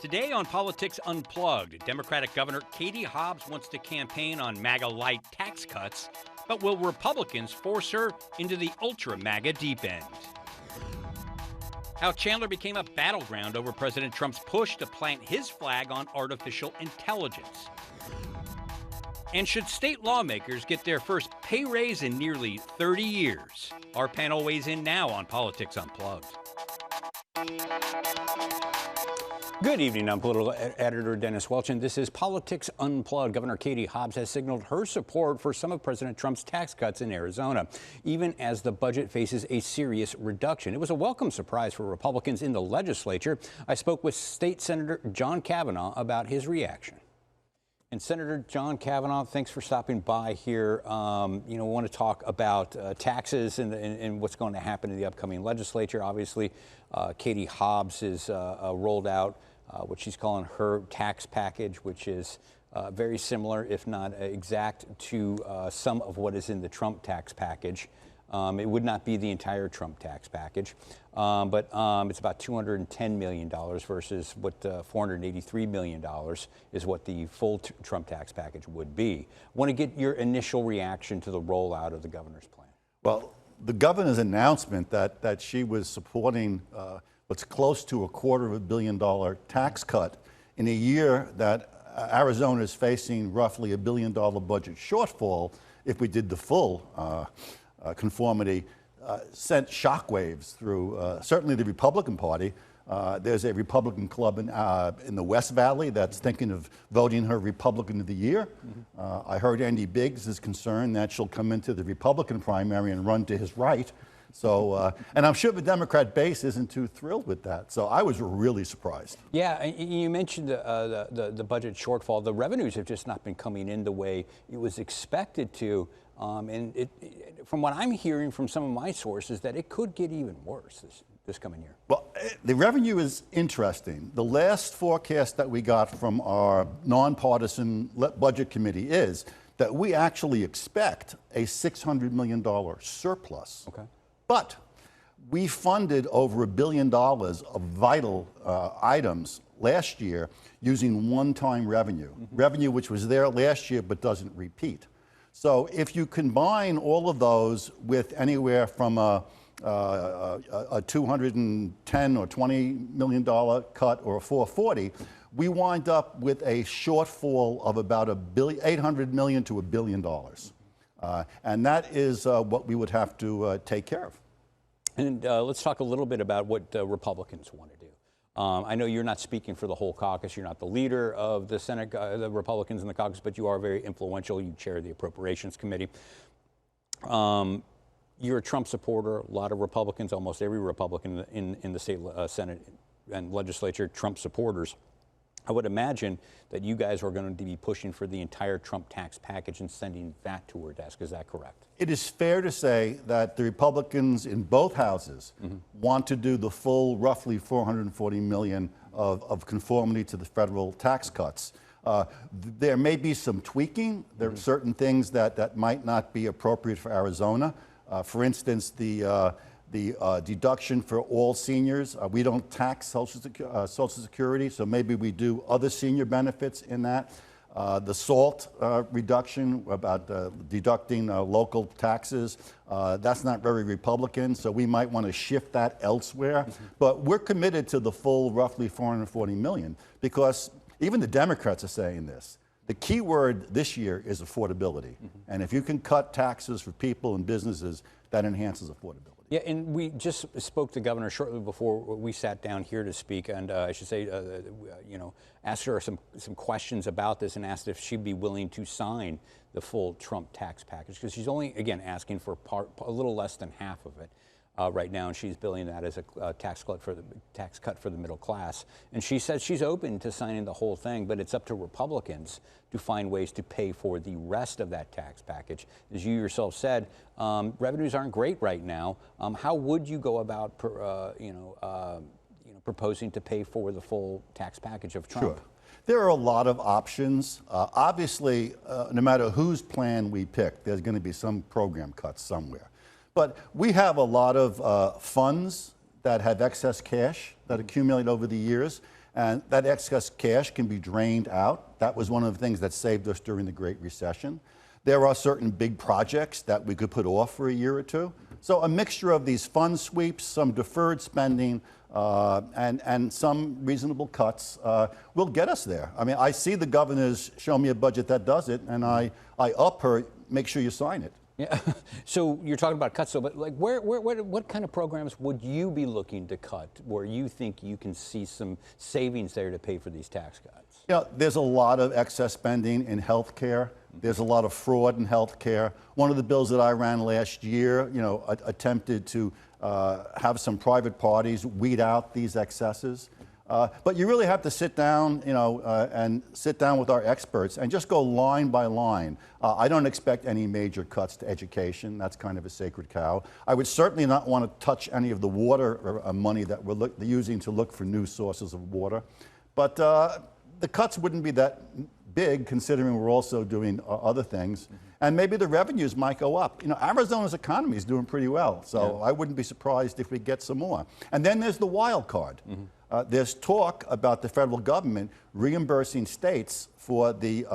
Today on Politics Unplugged, Democratic Governor Katie Hobbs wants to campaign on MAGA-light tax cuts, but will Republicans force her into the ultra-MAGA deep end? How Chandler became a battleground over President Trump's push to plant his flag on artificial intelligence. And should state lawmakers get their first pay raise in nearly 30 years? Our panel weighs in now on Politics Unplugged. Good evening, I'm political editor Dennis Welch, and this is Politics Unplugged. Governor Katie Hobbs has signaled her support for some of President Trump's tax cuts in Arizona, even as the budget faces a serious reduction. It was a welcome surprise for Republicans in the legislature. I spoke with State Senator John Kavanaugh about his reaction. And Senator John Kavanaugh, thanks for stopping by here. We want to talk about taxes and what's going to happen in the upcoming legislature. Obviously, Katie Hobbs is rolled out what she's calling her tax package, which is very similar, if not exact, to some of what is in the Trump tax package. It would not be the entire Trump tax package, but it's about $210 million versus what $483 million is what the full Trump tax package would be. I want to get your initial reaction to the rollout of the governor's plan. Well, the governor's announcement that she was supporting what's close to a $250 million tax cut in a year that Arizona is facing roughly $1 billion budget shortfall if we did the full conformity, sent shockwaves through certainly the Republican Party. There's a Republican club in the West Valley that's thinking of voting her Republican of the Year. I heard Andy Biggs is concerned that she'll come into the Republican primary and run to his right. So, and I'm sure the Democrat base isn't too thrilled with that. So I was really surprised. Yeah, you mentioned the budget shortfall. The revenues have just not been coming in the way it was expected to. And from what I'm hearing from some of my sources, that it could get even worse this coming year. Well, the revenue is interesting. The last forecast that we got from our nonpartisan budget committee is that we actually expect a $600 million surplus. Okay. But we funded over $1 billion of vital items last year using one-time revenue, revenue which was there last year but doesn't repeat. So if you combine all of those with anywhere from a $210 or $20 million cut or a $440, we wind up with a shortfall of about $800 million to $1 billion. And that is what we would have to take care of. And let's talk a little bit about what Republicans want to do. I know you're not speaking for the whole caucus. You're not the leader of the Senate, the Republicans in the caucus, but you are very influential. You chair the Appropriations Committee. You're a Trump supporter. A lot of Republicans, almost every Republican in the state Senate and legislature, Trump supporters. I would imagine that you guys are going to be pushing for the entire Trump tax package and sending that to her desk. Is that correct? It is fair to say that the Republicans in both houses want to do the full roughly $440 million of conformity to the federal tax cuts. There may be some tweaking. There are certain things that might not be appropriate for Arizona. For instance, the deduction for all seniors. We don't tax Social Security, so maybe we do other senior benefits in that. The SALT reduction about deducting local taxes, that's not very Republican, so we might want to shift that elsewhere. But we're committed to the full roughly $440 million because even the Democrats are saying this. The key word this year is affordability. And if you can cut taxes for people and businesses, that enhances affordability. Yeah, and we just spoke to the governor shortly before we sat down here to speak, and I should say, asked her some questions about this and asked if she'd be willing to sign the full Trump tax package, because she's only, again, asking for a little less than half of it right now, and she's billing that as a tax cut for the middle class. And she says she's open to signing the whole thing, but it's up to Republicans to find ways to pay for the rest of that tax package. As you yourself said, revenues aren't great right now. How would you go about, proposing to pay for the full tax package of Trump? Sure. There are a lot of options. Obviously, no matter whose plan we pick, there's going to be some program cuts somewhere. But we have a lot of funds that have excess cash that accumulate over the years, and that excess cash can be drained out. That was one of the things that saved us during the Great Recession. There are certain big projects that we could put off for a year or two. So a mixture of these fund sweeps, some deferred spending, and some reasonable cuts will get us there. I mean, I see the governors show me a budget that does it, and I up her, make sure you sign it. Yeah. So you're talking about cuts, but like what kind of programs would you be looking to cut where you think you can see some savings there to pay for these tax cuts? Yeah, there's a lot of excess spending in health care. There's a lot of fraud in health care. One of the bills that I ran last year, attempted to have some private parties weed out these excesses. But you really have to sit down, and sit down with our experts and just go line by line. I don't expect any major cuts to education. That's kind of a sacred cow. I would certainly not want to touch any of the water money that we're using to look for new sources of water. But the cuts wouldn't be that big, considering we're also doing other things. And maybe the revenues might go up. Arizona's economy is doing pretty well, so I wouldn't be surprised if we get some more. And then there's the wild card. There's talk about the federal government reimbursing states for the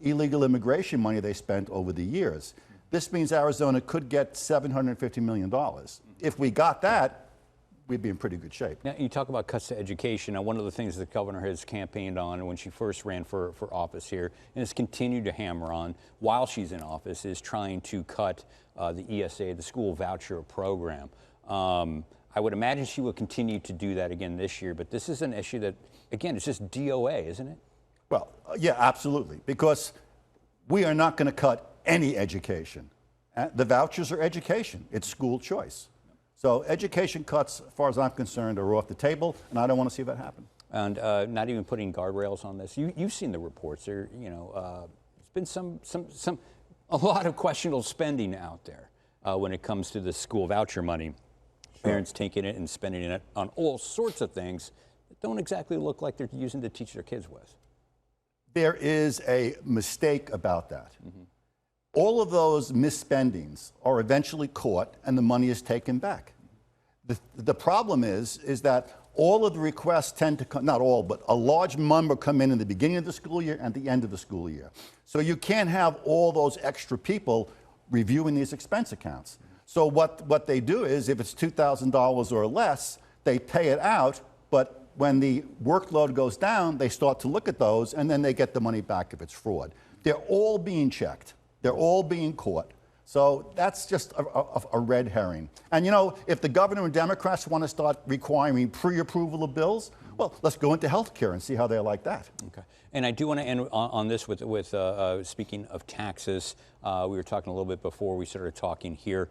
illegal immigration money they spent over the years. This means Arizona could get $750 million. If we got that, we'd be in pretty good shape. Now, you talk about cuts to education. Now, one of the things the governor has campaigned on when she first ran for office here, and has continued to hammer on while she's in office, is trying to cut the ESA, the school voucher program. I would imagine she will continue to do that again this year, but this is an issue that, again, it's just DOA, isn't it? Well, yeah, absolutely, because we are not going to cut any education. The vouchers are education. It's school choice. So education cuts, as far as I'm concerned, are off the table, and I don't want to see that happen. And not even putting guardrails on this. You've seen the reports. There, it's been a lot of questionable spending out there when it comes to the school voucher money. Parents taking it and spending it on all sorts of things that don't exactly look like they're using to teach their kids with. There is a mistake about that. All of those misspendings are eventually caught and the money is taken back. The problem is that all of the requests tend to come, not all, but a large number come in the beginning of the school year and the end of the school year. So you can't have all those extra people reviewing these expense accounts. So what they do is, if it's $2,000 or less, they pay it out, but when the workload goes down, they start to look at those, and then they get the money back if it's fraud. They're all being checked. They're all being caught. So that's just a red herring. And if the governor and Democrats want to start requiring pre-approval of bills, well, let's go into health care and see how they like that. Okay. And I do want to end on this with speaking of taxes. We were talking a little bit before we started talking here.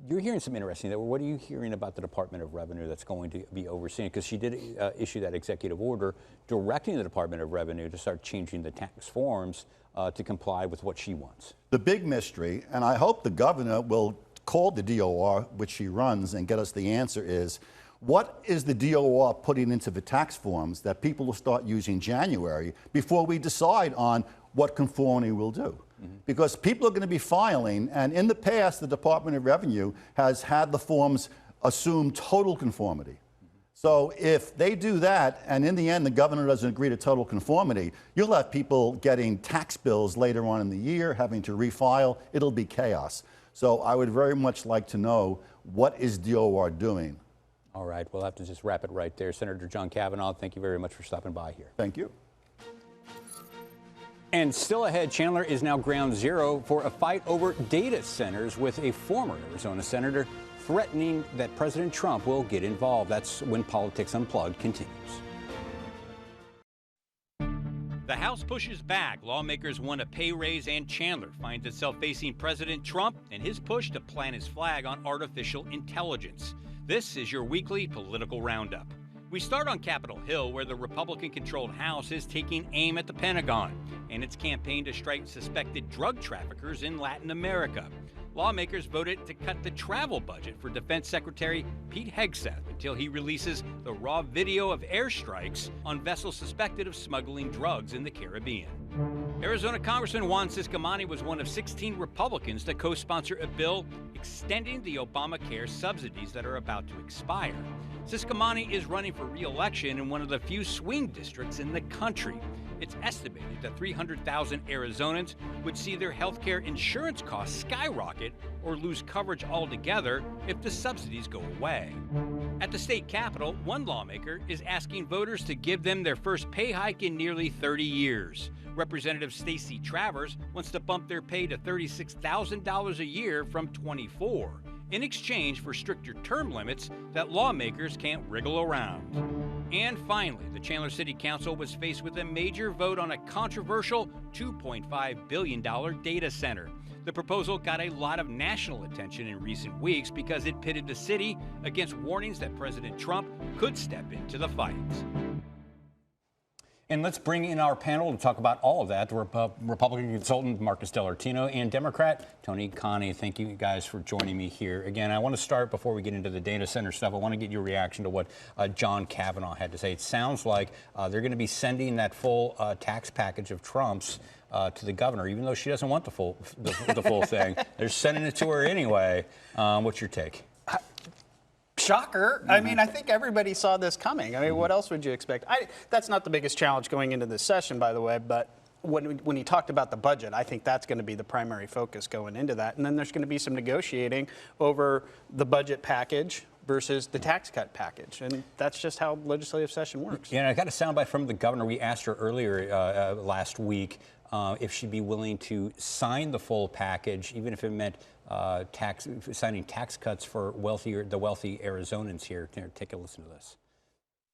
You're hearing some interesting. What are you hearing about the Department of Revenue that's going to be overseeing? Because she did issue that executive order directing the Department of Revenue to start changing the tax forms to comply with what she wants. The big mystery, and I hope the governor will call the DOR, which she runs, and get us the answer, is what is the DOR putting into the tax forms that people will start using January before we decide on what conformity we'll do? Because people are going to be filing, and in the past, the Department of Revenue has had the forms assume total conformity. So if they do that, and in the end the governor doesn't agree to total conformity, you'll have people getting tax bills later on in the year, having to refile. It'll be chaos. So I would very much like to know, what is DOR doing? All right, we'll have to just wrap it right there. Senator John Kavanaugh, thank you very much for stopping by here. Thank you. And still ahead, Chandler is now ground zero for a fight over data centers, with a former Arizona senator threatening that President Trump will get involved. That's when Politics Unplugged continues. The House pushes back. Lawmakers want a pay raise, and Chandler finds itself facing President Trump and his push to plant his flag on artificial intelligence. This is your weekly political roundup. We start on Capitol Hill, where the Republican-controlled House is taking aim at the Pentagon and its campaign to strike suspected drug traffickers in Latin America. lawmakers voted to cut the travel budget for Defense Secretary Pete Hegseth until he releases the raw video of airstrikes on vessels suspected of smuggling drugs in the Caribbean. Arizona Congressman Juan Ciscomani was one of 16 Republicans to co-sponsor a bill extending the Obamacare subsidies that are about to expire. Ciscomani is running for re-election in one of the few swing districts in the country. It's estimated that 300,000 Arizonans would see their health care insurance costs skyrocket or lose coverage altogether if the subsidies go away. At the state capitol, one lawmaker is asking voters to give them their first pay hike in nearly 30 years. Representative Stacey Travers wants to bump their pay to $36,000 a year from $24,000 in exchange for stricter term limits that lawmakers can't wriggle around. And finally, the Chandler City Council was faced with a major vote on a controversial $2.5 billion data center. The proposal got a lot of national attention in recent weeks because it pitted the city against warnings that President Trump could step into the fight. And let's bring in our panel to talk about all of that. The Republican consultant Marcus Dellartino and Democrat Tony Connie. Thank you guys for joining me here. Again, I want to start before we get into the data center stuff. I want to get your reaction to what John Kavanaugh had to say. It sounds like they're going to be sending that full tax package of Trump's to the governor, even though she doesn't want the full thing. They're sending it to her anyway. What's your take? Shocker. I mean, I think everybody saw this coming. I mean, what else would you expect? That's not the biggest challenge going into this session, by the way, but when he talked about the budget, I think that's going to be the primary focus going into that. And then there's going to be some negotiating over the budget package versus the tax cut package. And that's just how legislative session works. Yeah, and I got a soundbite from the governor. We asked her earlier last week if she'd be willing to sign the full package, even if it meant signing tax cuts for the wealthy Arizonans here. Take a listen to this.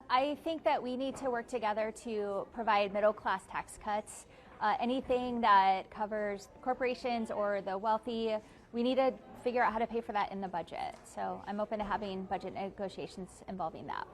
I think that we need to work together to provide middle-class tax cuts. Anything that covers corporations or the wealthy, we need to figure out how to pay for that in the budget. So I'm open to having budget negotiations involving that.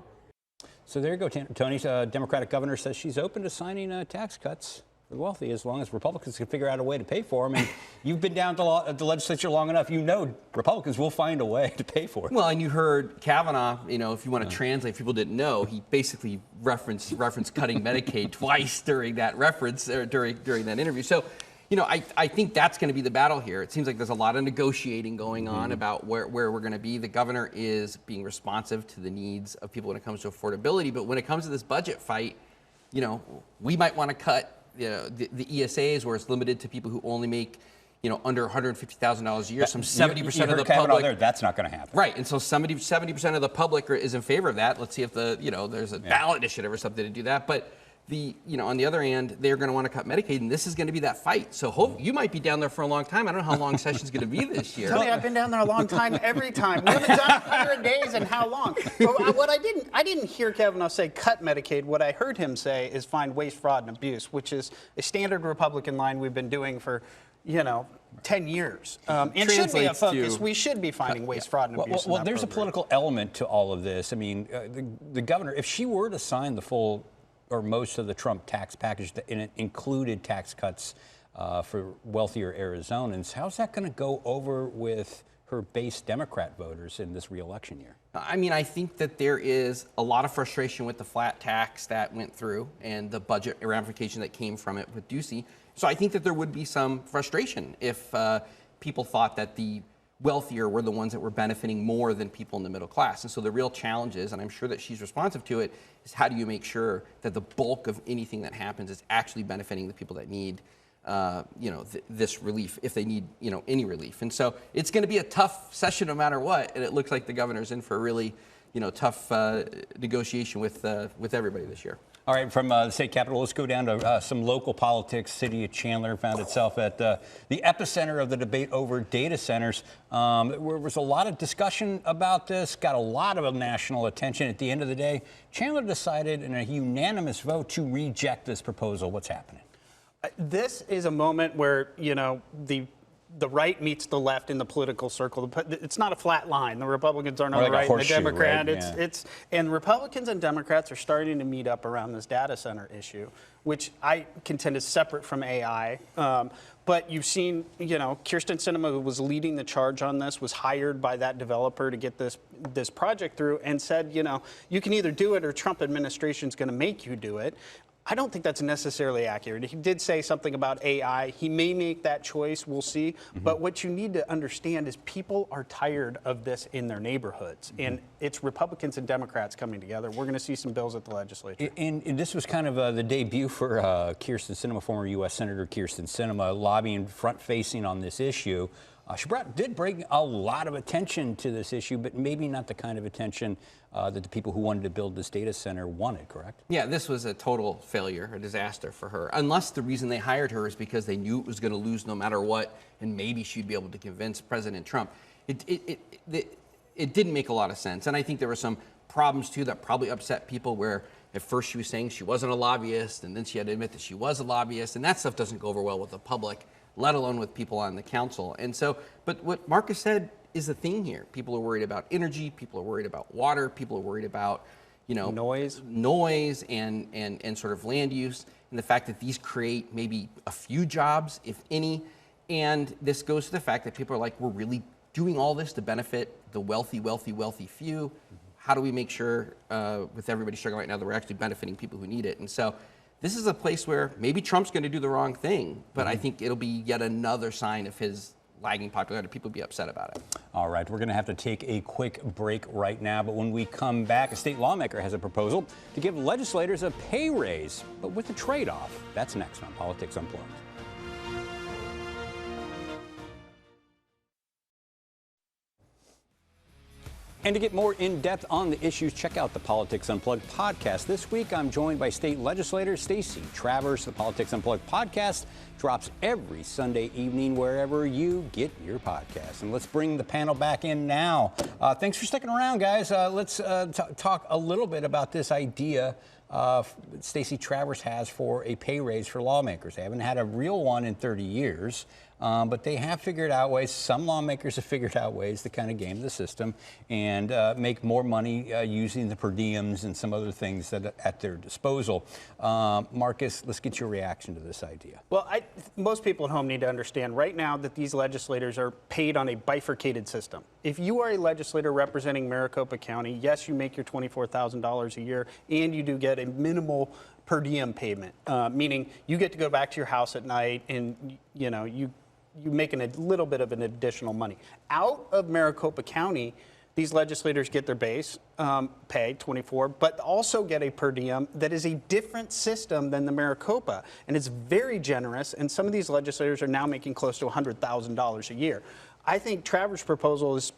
So there you go, Tony. Democratic governor says she's open to signing tax cuts for the wealthy as long as Republicans can figure out a way to pay for them. And you've been down to the legislature long enough. You know Republicans will find a way to pay for it. Well, and you heard Kavanaugh, if you want to translate, if people didn't know, he basically referenced cutting Medicaid twice during that reference, or during that interview. So, I think that's going to be the battle here. It seems like there's a lot of negotiating going on about where we're going to be. The governor is being responsive to the needs of people when it comes to affordability. But when it comes to this budget fight, we might want to cut the ESAs, where it's limited to people who only make, under $150,000 a year. Some 70% of the public. That's not going to happen. Right, and so 70% of the public is in favor of that. Let's see if there's a ballot initiative or something to do that. But on the other hand, they're going to want to cut Medicaid, and this is going to be that fight. So you might be down there for a long time. I don't know how long session's going to be this year. Tony, I've been down there a long time every time. We haven't done 100 days and how long? But what I didn't hear Kavanaugh say cut Medicaid. What I heard him say is find waste, fraud, and abuse, which is a standard Republican line we've been doing for 10 years. It should be a focus. We should be finding waste, fraud, and abuse. Well, there's a political element to all of this. I mean, the governor, if she were to sign the full or most of the Trump tax package, and it included tax cuts for wealthier Arizonans, how's that going to go over with her base Democrat voters in this re-election year? I mean, I think that there is a lot of frustration with the flat tax that went through and the budget ramification that came from it with Ducey. So I think that there would be some frustration if people thought that the wealthier were the ones that were benefiting more than people in the middle class. And so the real challenge is, and I'm sure that she's responsive to it, is how do you make sure that the bulk of anything that happens is actually benefiting the people that need this relief, if they need, any relief. And so it's going to be a tough session no matter what. And it looks like the governor's in for a really, tough negotiation with everybody this year. All right, from the state capitol, let's go down to some local politics. City of Chandler found itself at the epicenter of the debate over data centers. There was a lot of discussion about this, got a lot of national attention. At the end of the day, Chandler decided in a unanimous vote to reject this proposal. What's happening? This is a moment where, the the right meets the left in the political circle. It's not a flat line. The Republicans aren't on Like the a right, and the horseshoe, Democrat. right? And Republicans and Democrats are starting to meet up around this data center issue, which I contend is separate from AI. But you've seen, Kyrsten Sinema, who was leading the charge on this, was hired by that developer to get this project through, and said, you can either do it or Trump administration's going to make you do it. I don't think that's necessarily accurate. He did say something about AI. He may make that choice. We'll see. But what you need to understand is people are tired of this in their neighborhoods. And it's Republicans and Democrats coming together. We're going to see some bills at the legislature. And this was kind of the debut for Kyrsten Sinema, former U.S. Senator Kyrsten Sinema, lobbying front-facing on this issue. She did bring a lot of attention to this issue, but maybe not the kind of attention that the people who wanted to build this data center wanted, correct? Yeah, this was a total failure, a disaster for her. Unless the reason they hired her is because they knew it was going to lose no matter what, and maybe she'd be able to convince President Trump. It didn't make a lot of sense. And I think there were some problems, too, that probably upset people where at first she was saying she wasn't a lobbyist, and then she had to admit that she was a lobbyist, and that stuff doesn't go over well with the public, let alone with people on the council. And so, but what Marcus said is the thing here. People are worried about energy, people are worried about water, people are worried about, noise and sort of land use, and the fact that these create maybe a few jobs, if any. And this goes to the fact that people are like, we're really doing all this to benefit the wealthy, wealthy, wealthy few. How do we make sure, with everybody struggling right now, that we're actually benefiting people who need it? And so this is a place where maybe Trump's going to do the wrong thing, but I think it'll be yet another sign of his lagging popularity. People will be upset about it. All right, we're going to have to take a quick break right now, but when we come back, a state lawmaker has a proposal to give legislators a pay raise, but with a trade-off. That's next on Politics Unplugged. And to get more in-depth on the issues, check out the Politics Unplugged podcast. This week, I'm joined by State Legislator Stacey Travers. The Politics Unplugged podcast drops every Sunday evening wherever you get your podcasts. And let's bring the panel back in now. Thanks for sticking around, guys. Let's talk a little bit about this idea Stacey Travers has for a pay raise for lawmakers. They haven't had a real one in 30 years. But they have figured out ways, some lawmakers have figured out ways to kind of game the system and make more money using the per diems and some other things that at their disposal. Marcus, let's get your reaction to this idea. Well, most people at home need to understand right now that these legislators are paid on a bifurcated system. If you are a legislator representing Maricopa County, yes, you make your $24,000 a year, and you do get a minimal per diem payment, meaning you get to go back to your house at night and, you making a little bit of an additional money. Out of Maricopa County, these legislators get their base pay, 24, but also get a per diem that is a different system than the Maricopa. And it's very generous, and some of these legislators are now making close to $100,000 a year. I think Travers' proposal is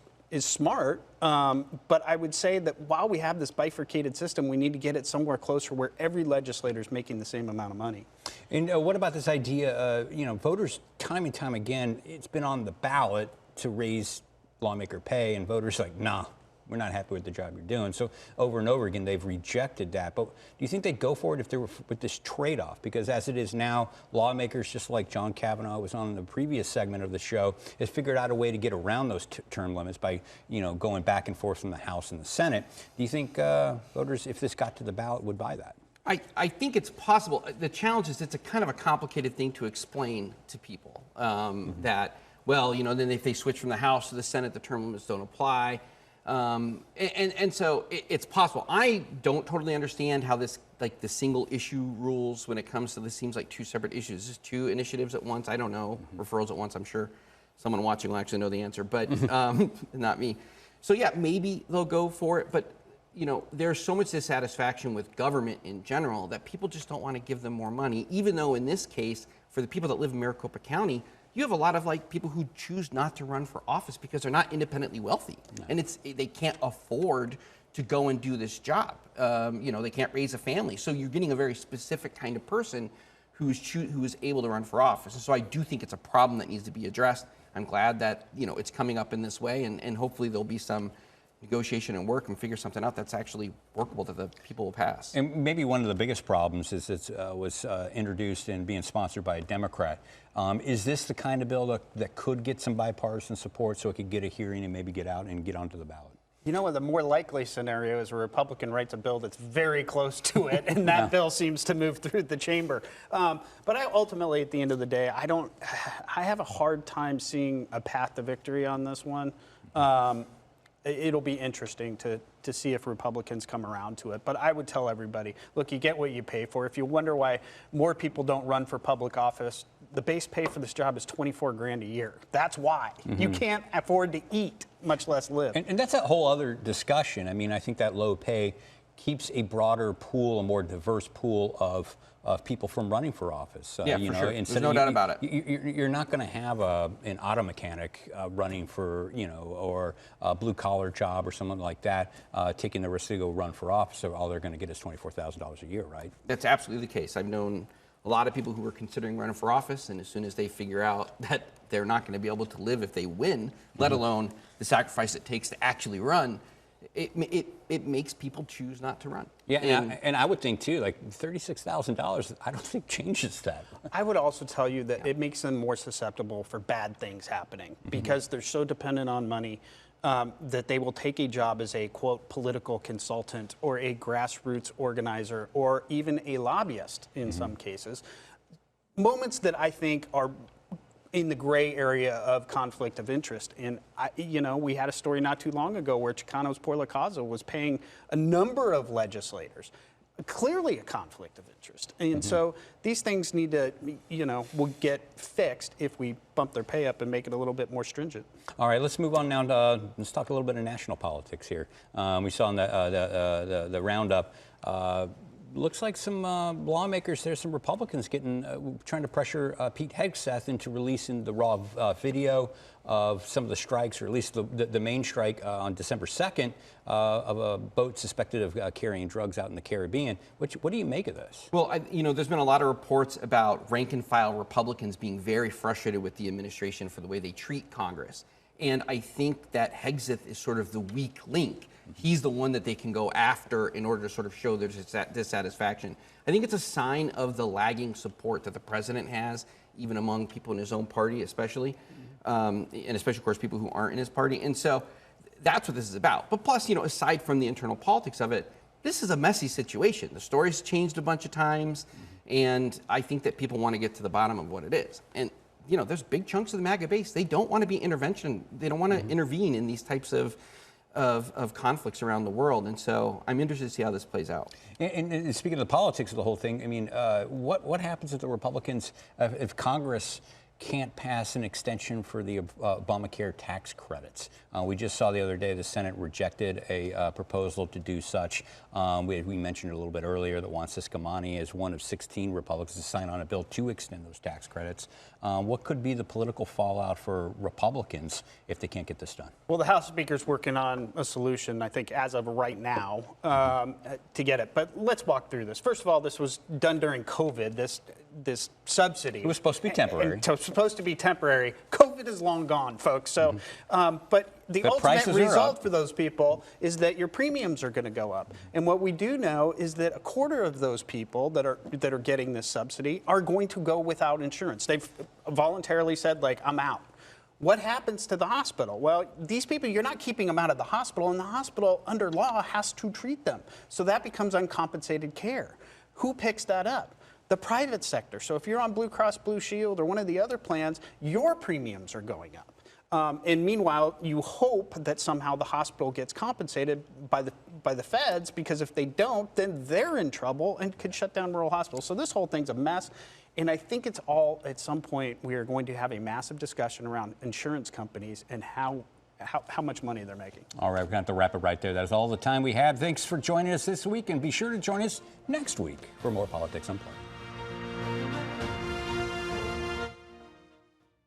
smart, but I would say that while we have this bifurcated system, we need to get it somewhere closer where every legislator is making the same amount of money. And what about this idea, voters time and time again, it's been on the ballot to raise lawmaker pay, and voters are like, nah, we're not happy with the job you're doing. So over and over again, they've rejected that. But do you think they'd go for it if they were with this trade-off? Because as it is now, lawmakers, just like John Kavanaugh was on the previous segment of the show, has figured out a way to get around those term limits by, going back and forth from the House and the Senate. Do you think voters, if this got to the ballot, would buy that? I think it's possible. The challenge is it's a kind of a complicated thing to explain to people that, then if they switch from the House to the Senate, the term limits don't apply. And so it's possible. I don't totally understand how this, like the single issue rules when it comes to this seems like two separate issues. Just two initiatives at once. I don't know. Referrals at once. I'm sure someone watching will actually know the answer, but not me. So yeah, maybe they'll go for it. But there's so much dissatisfaction with government in general that people just don't want to give them more money, even though in this case, for the people that live in Maricopa County, you have a lot of people who choose not to run for office because they're not independently wealthy, and they can't afford to go and do this job. They can't raise a family, so you're getting a very specific kind of person who is able to run for office. And so I do think it's a problem that needs to be addressed. I'm glad that it's coming up in this way, and hopefully there'll be some negotiation and work and figure something out that's actually workable that the people will pass. And maybe one of the biggest problems is it was introduced and being sponsored by a Democrat. Is this the kind of bill that could get some bipartisan support so it could get a hearing and maybe get out and get onto the ballot? You know what, the more likely scenario is a Republican writes a bill that's very close to it, and that bill seems to move through the chamber. But ultimately, at the end of the day, I have a hard time seeing a path to victory on this one. It'll be interesting to see if Republicans come around to it. But I would tell everybody, look, you get what you pay for. If you wonder why more people don't run for public office, the base pay for this job is $24,000 a year. That's why. You can't afford to eat, much less live. And that's a whole other discussion. I mean, I think that low pay keeps a broader pool, a more diverse pool of people from running for office. Yeah, for sure. There's no doubt about it. You're not going to have an auto mechanic running for, or a blue collar job or something like that, taking the risk to go run for office. So all they're going to get is $24,000 a year, right? That's absolutely the case. I've known a lot of people who are considering running for office, and as soon as they figure out that they're not going to be able to live if they win, let alone the sacrifice it takes to actually run, it makes people choose not to run. Yeah, and I would think too, like $36,000, I don't think changes that. I would also tell you that it makes them more susceptible for bad things happening because they're so dependent on money that they will take a job as a, quote, political consultant or a grassroots organizer or even a lobbyist in some cases. Moments that I think are in the gray area of conflict of interest. And, we had a story not too long ago where Chicanos por la Causa was paying a number of legislators. Clearly a conflict of interest. And so these things need to, will get fixed if we bump their pay up and make it a little bit more stringent. All right, let's move on now to, let's talk a little bit of national politics here. We saw in the Roundup, looks like some lawmakers there, some Republicans trying to pressure Pete Hegseth into releasing the raw video of some of the strikes, or at least the main strike on December 2nd of a boat suspected of carrying drugs out in the Caribbean. What do you make of this? Well, there's been a lot of reports about rank and file Republicans being very frustrated with the administration for the way they treat Congress. And I think that Hegseth is sort of the weak link. He's the one that they can go after in order to sort of show their dissatisfaction. I think it's a sign of the lagging support that the president has, even among people in his own party, especially, and especially, of course, people who aren't in his party. And so that's what this is about. But plus, aside from the internal politics of it, this is a messy situation. The story's changed a bunch of times, and I think that people want to get to the bottom of what it is. And there's big chunks of the MAGA base. They don't want to be intervention. They don't want to intervene in these types of conflicts around the world. And so I'm interested to see how this plays out. And speaking of the politics of the whole thing, I mean, what happens if the Republicans, if Congress can't pass an extension for the Obamacare tax credits? We just saw the other day the Senate rejected a proposal to do such. We mentioned it a little bit earlier that Juan Ciscomani is one of 16 Republicans to sign on a bill to extend those tax credits. What could be the political fallout for Republicans if they can't get this done? Well, the House Speaker's working on a solution, I think, as of right now, to get it. But let's walk through this. First of all, this was done during COVID, this subsidy. It was supposed to be temporary. It was supposed to be temporary. COVID is long gone, folks. So, but the ultimate result for those people is that your premiums are going to go up. And what we do know is that a quarter of those people that are getting this subsidy are going to go without insurance. They've voluntarily said, like, I'm out. What happens to the hospital? Well, these people, you're not keeping them out of the hospital, and the hospital, under law, has to treat them. So that becomes uncompensated care. Who picks that up? The private sector. So if you're on Blue Cross Blue Shield or one of the other plans, your premiums are going up. And meanwhile, you hope that somehow the hospital gets compensated by the feds, because if they don't, then they're in trouble and could shut down rural hospitals. So this whole thing's a mess. And I think it's all, at some point, we are going to have a massive discussion around insurance companies and how much money they're making. All right, we're going to have to wrap it right there. That is all the time we have. Thanks for joining us this week, and be sure to join us next week for more Politics Unplugged.